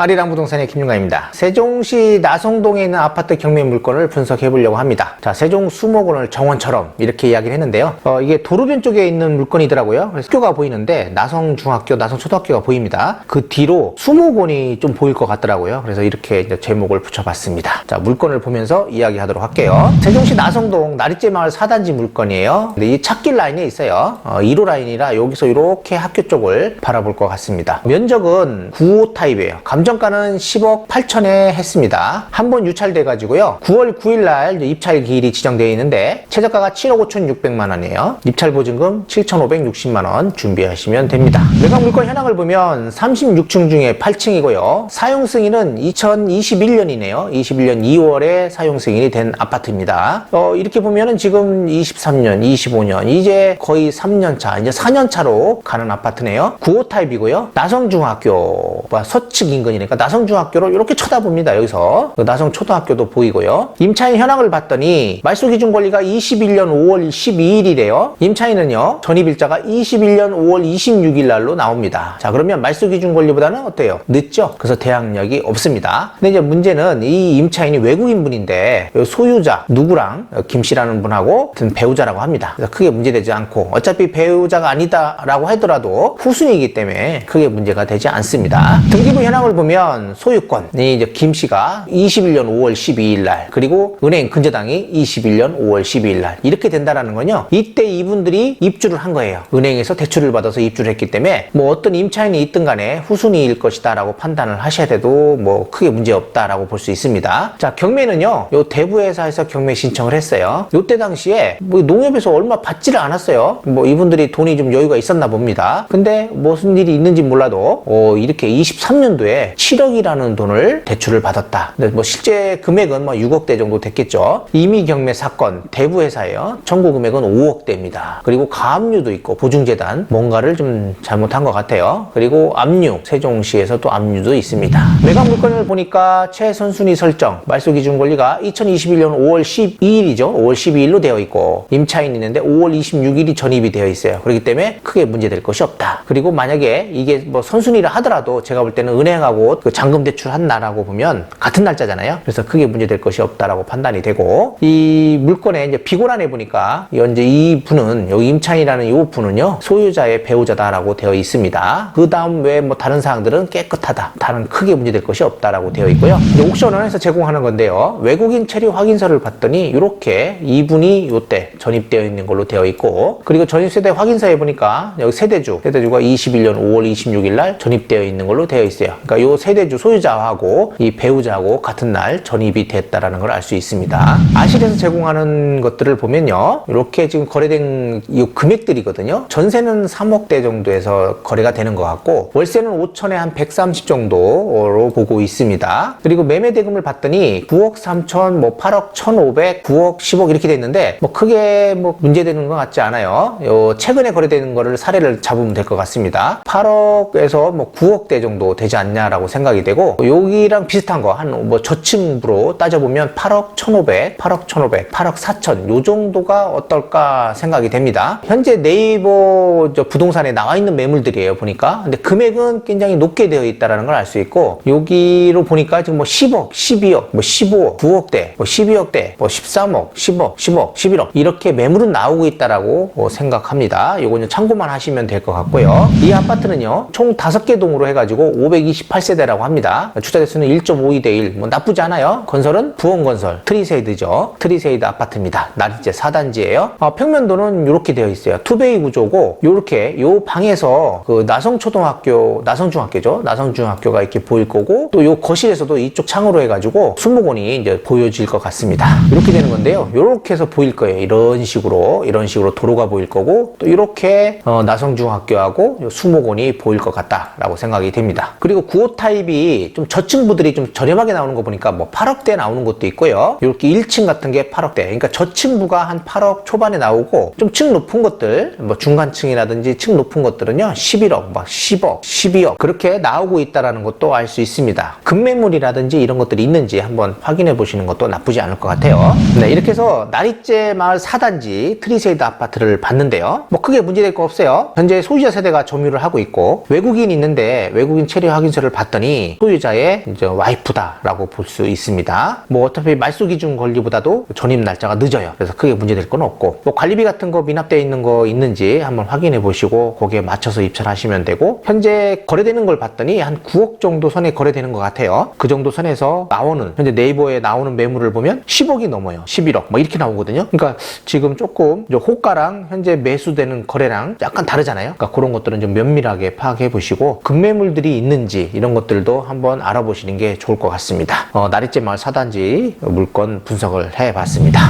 아리랑 부동산의 김윤가입니다. 세종시 나성동에 있는 아파트 경매 물건을 분석해 보려고 합니다. 자, 세종 수목원을 정원처럼 이렇게 이야기를 했는데요. 이게 도로변 쪽에 있는 물건이더라고요. 그래서 학교가 보이는데 나성중학교, 나성초등학교가 보입니다. 그 뒤로 수목원이 좀 보일 것 같더라고요. 그래서 이렇게 이제 제목을 붙여봤습니다. 자, 물건을 보면서 이야기하도록 할게요. 세종시 나성동 나리째 마을 4단지 물건이에요. 근데 이 찾길 라인에 있어요. 1호 라인이라 여기서 이렇게 학교 쪽을 바라볼 것 같습니다. 면적은 9호 타입이에요. 감정가는 10억 8천에 했습니다. 한 번 유찰돼 가지고요. 9월 9일 날 입찰 기일이 지정되어 있는데 최저가가 7억 5,600만 원이에요. 입찰 보증금 7,560만 원 준비하시면 됩니다. 매각 물건 현황을 보면 36층 중에 8층이고요. 사용 승인은 2021년이네요. 21년 2월에 사용 승인이 된 아파트입니다. 이렇게 보면은 지금 23년, 25년 이제 거의 3년 차, 이제 4년 차로 가는 아파트네요. 9호 타입이고요. 나성중학교와 서측 인근이니까 나성중학교를 이렇게 쳐다봅니다. 여기서 나성초등학교도 보이고요. 임차인 현황을 봤더니 말소기준 권리가 21년 5월 12일이래요. 임차인은요 전입일자가 21년 5월 26일 날로 나옵니다. 자, 그러면 말소기준 권리보다는 어때요? 늦죠? 그래서 대항력이 없습니다. 근데 이제 문제는 이 임차인이 외국인 분인데 소유자 누구랑 김씨라는 분하고 같은 배우자라고 합니다. 그래서 크게 문제되지 않고 어차피 배우자가 아니다라고 하더라도 후순위이기 때문에 크게 문제가 되지 않습니다. 등기부 현황을 보면 소유권이 이제 김씨가 21년 5월 12일 날, 그리고 은행 근저당이 21년 5월 12일 날 이렇게 된다라는 건요. 이때 이분들이 입주를 한 거예요. 은행에서 대출을 받아서 입주를 했기 때문에 뭐 어떤 임차인이 있든 간에 후순위일 것이다 라고 판단을 하셔야 돼도 뭐 크게 문제 없다라고 볼 수 있습니다. 자, 경매는요. 요 대부회사에서 경매 신청을 했어요. 요때 당시에 뭐 농협에서 얼마 받지를 않았어요. 뭐 이분들이 돈이 좀 여유가 있었나 봅니다. 근데 무슨 일이 있는지 몰라도 이렇게 23년도에 7억이라는 돈을 대출을 받았다. 근데 뭐 실제 금액은 뭐 6억대 정도 됐겠죠. 이미 경매 사건 대부회사예요. 청구 금액은 5억대입니다. 그리고 가압류도 있고 보증재단 뭔가를 좀 잘못한 것 같아요. 그리고 압류, 세종시에서 또 압류도 있습니다. 매각 물건을 보니까 최선순위 설정, 말소기준 권리가 2021년 5월 12일이죠. 5월 12일로 되어 있고 임차인이 있는데 5월 26일이 전입이 되어 있어요. 그렇기 때문에 크게 문제될 것이 없다. 그리고 만약에 이게 뭐 선순위라 하더라도 제가 볼 때는 은행하고 그 잔금 대출한 날하고 보면 같은 날짜잖아요. 그래서 크게 문제될 것이 없다라고 판단이 되고, 이 물건에 이제 비고란에 보니까 이제 이 분은 여기 임차인이라는 이 분은요 소유자의 배우자다라고 되어 있습니다. 그 다음 외에 뭐 다른 사항들은 깨끗하다, 다른 크게 문제될 것이 없다라고 되어 있고요. 이제 옥션원에서 제공하는 건데요. 외국인 체류 확인서를 봤더니 이렇게 이분이 요때 전입되어 있는 걸로 되어 있고, 그리고 전입세대 확인서에 보니까 여기 세대주가 21년 5월 26일 날 전입되어 있는 걸로 되어 있어요. 그러니까 요 세대주 소유자하고 이 배우자하고 같은 날 전입이 됐다라는 걸 알 수 있습니다. 아실에서 제공하는 것들을 보면요. 이렇게 지금 거래된 이 금액들이거든요. 전세는 3억대 정도에서 거래가 되는 것 같고, 월세는 5천에 한 130 정도로 보고 있습니다. 그리고 매매 대금을 봤더니 9억 3천, 뭐 8억 1,500, 9억 10억 이렇게 됐는데 뭐 크게 뭐 문제되는 것 같지 않아요. 최근에 거래되는 거를 사례를 잡으면 될 것 같습니다. 8억에서 뭐 9억대 정도 되지 않냐라고 생각이 되고, 여기랑 비슷한 거 한 뭐 저층부로 따져보면 8억 1,500, 8억 1,500, 8억 4천 요 정도가 어떨까 생각이 됩니다. 현재 네이버 부동산에 나와 있는 매물들이에요, 보니까. 근데 금액은 굉장히 높게 되어 있다는 걸 알 수 있고, 여기로 보니까 지금 뭐 10억, 12억, 뭐 15억, 9억대, 뭐 12억대, 뭐 13억, 10억, 10억, 11억 이렇게 매물은 나오고 있다라고 생각합니다. 요거는 참고만 하시면 될 것 같고요. 이 아파트는요 총 5개 동으로 해가지고 528세대라고 합니다. 주차 대수는 1.52대 1, 뭐 나쁘지 않아요. 건설은 부원건설, 트리세이드죠. 트리세이드 아파트입니다. 나리째 4단지예요. 평면도는 이렇게 되어 있어요. 투베이 구조고, 요렇게 요 방에서 그 나성초등학교, 나성중학교죠. 나성중학교가 이렇게 보일 거고, 또 요 거실에서도 이쪽 창으로 해가지고 수목원이 이제 보여질 것 같습니다. 이렇게 되는 건데요. 요렇게 해서 보일 거예요. 이런 식으로 도로가 보일 거고, 또 이렇게 나성중학교하고 수목원이 보일 것 같다라고 생각이 됩니다. 그리고 9호 타입이 좀 저층부들이 좀 저렴하게 나오는 거 보니까 뭐 8억대 나오는 것도 있고요. 이렇게 1층 같은 게 8억대. 그러니까 저층부가 한 8억 초반에 나오고, 좀 층 높은 것들, 뭐 중간층이라든지 층 높은 것들은요 11억, 막 10억, 12억 그렇게 나오고 있다라는 것도 알 수 있습니다. 급매물이라든지 이런 것들이 있는지 한번 확인해 보시는 것도 나쁘지 않을 것 같아요. 네, 이렇게 해서 나리째 마을 4단지 트리세이드 아파트를 봤는데요. 뭐 크게 문제될 거 없어요. 현재 소유자 세대가 점유를 하고 있고, 외국인이 있는데 외국인 체류 확인서를 봤더니 소유자의 이제 와이프다라고 볼 수 있습니다. 뭐 어차피 말소 기준 권리보다도 전입 날짜가 늦어요. 그래서 크게 문제될 건 없고, 뭐 관리비 같은 거 미납되어 있는 거 있는지 한번 확인해 보시고 거기에 맞춰서 입찰하시면 되고, 현재 거래되는 걸 봤더니 한 9억 정도 선에 거래되는 것 같아요. 그 정도 선에서 나오는, 현재 네이버에 나오는 매물을 보면 10억이 넘어요. 11억 뭐 이렇게 나오거든요. 그러니까 지금 조금 호가랑 현재 매수되는 거래량 약간 다르잖아요. 그러니까 그런 것들은 좀 면밀하게 파악해 보시고 급매물들이 있는지 이런 것들도 한번 알아보시는 게 좋을 것 같습니다. 나리째 마을 사단지 물건 분석을 해 봤습니다.